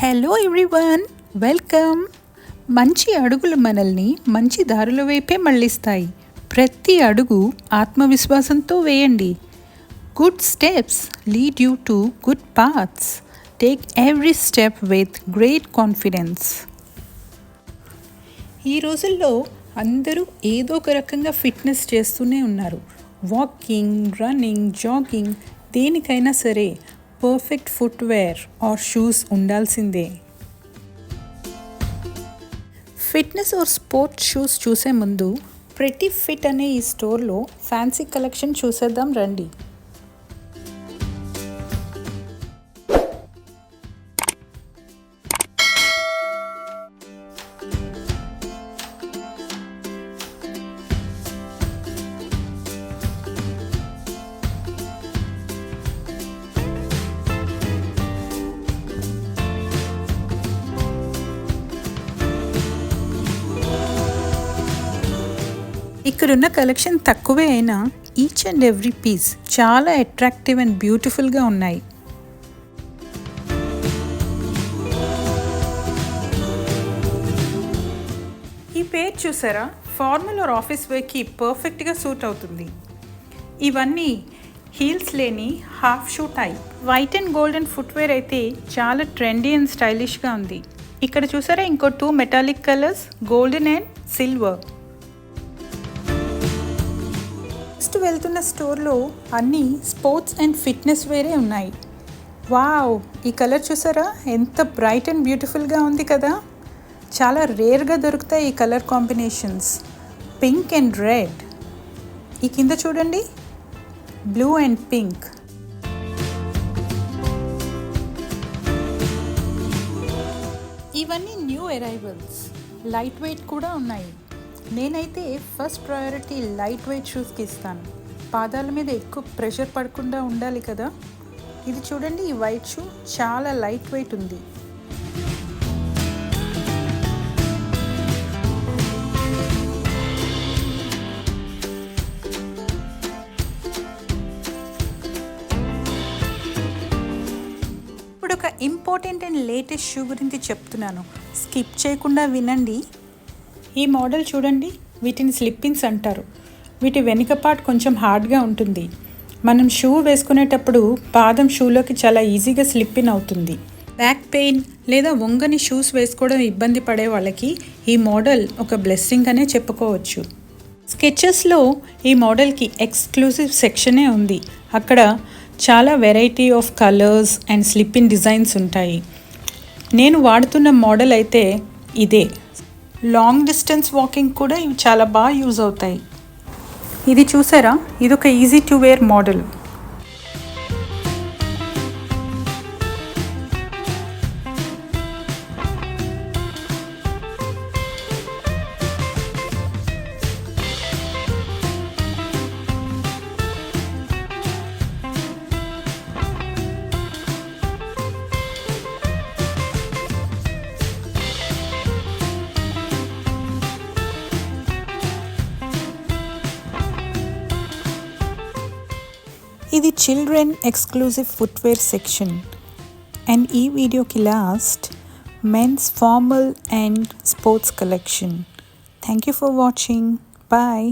Hello everyone, welcome. మంచి అడుగులు మనల్ని మంచి దారుల వైపే మళ్ళిస్తాయి. ప్రతి అడుగు ఆత్మవిశ్వాసంతో వేయండి. Good steps lead you to good paths. Take every step with great confidence. ఈ రోజుల్లో అందరూ ఏదో ఒక రకంగా ఫిట్నెస్ చేస్తూనే ఉన్నారు. వాకింగ్, రన్నింగ్, జాగింగ్, దేనికైనా సరే పర్ఫెక్ట్ ఫుట్వేర్ ఆర్ షూస్ ఉండాల్సిందే. ఫిట్నెస్ ఆర్ స్పోర్ట్స్ షూస్ చూసే ముందు ప్రెటీ ఫిట్ అనే ఈ స్టోర్లో ఫ్యాన్సీ కలెక్షన్ చూసేద్దాం రండి. ఇక్కడున్న కలెక్షన్ తక్కువే అయినా ఈచ్ అండ్ ఎవ్రీ పీస్ చాలా అట్రాక్టివ్ అండ్ బ్యూటిఫుల్గా ఉన్నాయి. ఈ పేర్ చూసారా, ఫార్మల్ ఆర్ ఆఫీస్ వేర్కి పర్ఫెక్ట్గా సూట్ అవుతుంది. ఇవన్నీ హీల్స్ లేని half shoe type. White and golden footwear అయితే చాలా ట్రెండీ అండ్ స్టైలిష్గా ఉంది. ఇక్కడ చూసారా ఇంకో 2 metallic colours, golden and silver. వెళ్తున్న స్టోర్లో అన్నీ స్పోర్ట్స్ అండ్ ఫిట్నెస్ వేరే ఉన్నాయి. వావ్, ఈ కలర్ చూసారా ఎంత బ్రైట్ అండ్ బ్యూటిఫుల్గా ఉంది కదా. చాలా రేర్గా దొరుకుతాయి ఈ colour combinations. Pink and red. ఈ కింద చూడండి, బ్లూ అండ్ పింక్. ఇవన్నీ న్యూ అరైవల్స్. లైట్ వెయిట్ కూడా ఉన్నాయి. నేనైతే ఫస్ట్ ప్రయారిటీ లైట్ వెయిట్ షూస్కి ఇస్తాను. పాదాల మీద ఎక్కువ ప్రెషర్ పడకుండా ఉండాలి కదా. ఇది చూడండి, ఈ వైట్ షూ చాలా లైట్ వెయిట్ ఉంది. ఇప్పుడు ఒక ఇంపార్టెంట్ అండ్ లేటెస్ట్ షూ గురించి చెప్తున్నాను, స్కిప్ చేయకుండా వినండి. ఈ మోడల్ చూడండి, వీటిని స్లిప్పింగ్స్ అంటారు. వీటి వెనుక పార్ట్ కొంచెం హార్డ్గా ఉంటుంది. మనం షూ వేసుకునేటప్పుడు పాదం షూలోకి చాలా ఈజీగా స్లిప్ ఇన్ అవుతుంది. బ్యాక్ పెయిన్ లేదా వంగని షూస్ వేసుకోవడం ఇబ్బంది పడే వాళ్ళకి ఈ మోడల్ ఒక బ్లెస్సింగ్ అనే చెప్పుకోవచ్చు. స్కెచెస్లో ఈ మోడల్కి ఎక్స్క్లూజివ్ సెక్షనే ఉంది. అక్కడ చాలా variety of colours and slip in designs ఉంటాయి. నేను వాడుతున్న మోడల్ అయితే ఇదే. లాంగ్ డిస్టెన్స్ వాకింగ్ కూడా ఇవి చాలా బాగా యూజ్ అవుతాయి. ఇది చూసారా, ఇదొక ఈజీ టు వేర్ మోడల్. ఇది children exclusive footwear section. And ఈ వీడియోకి last men's formal and sports collection. Thank you for watching. Bye.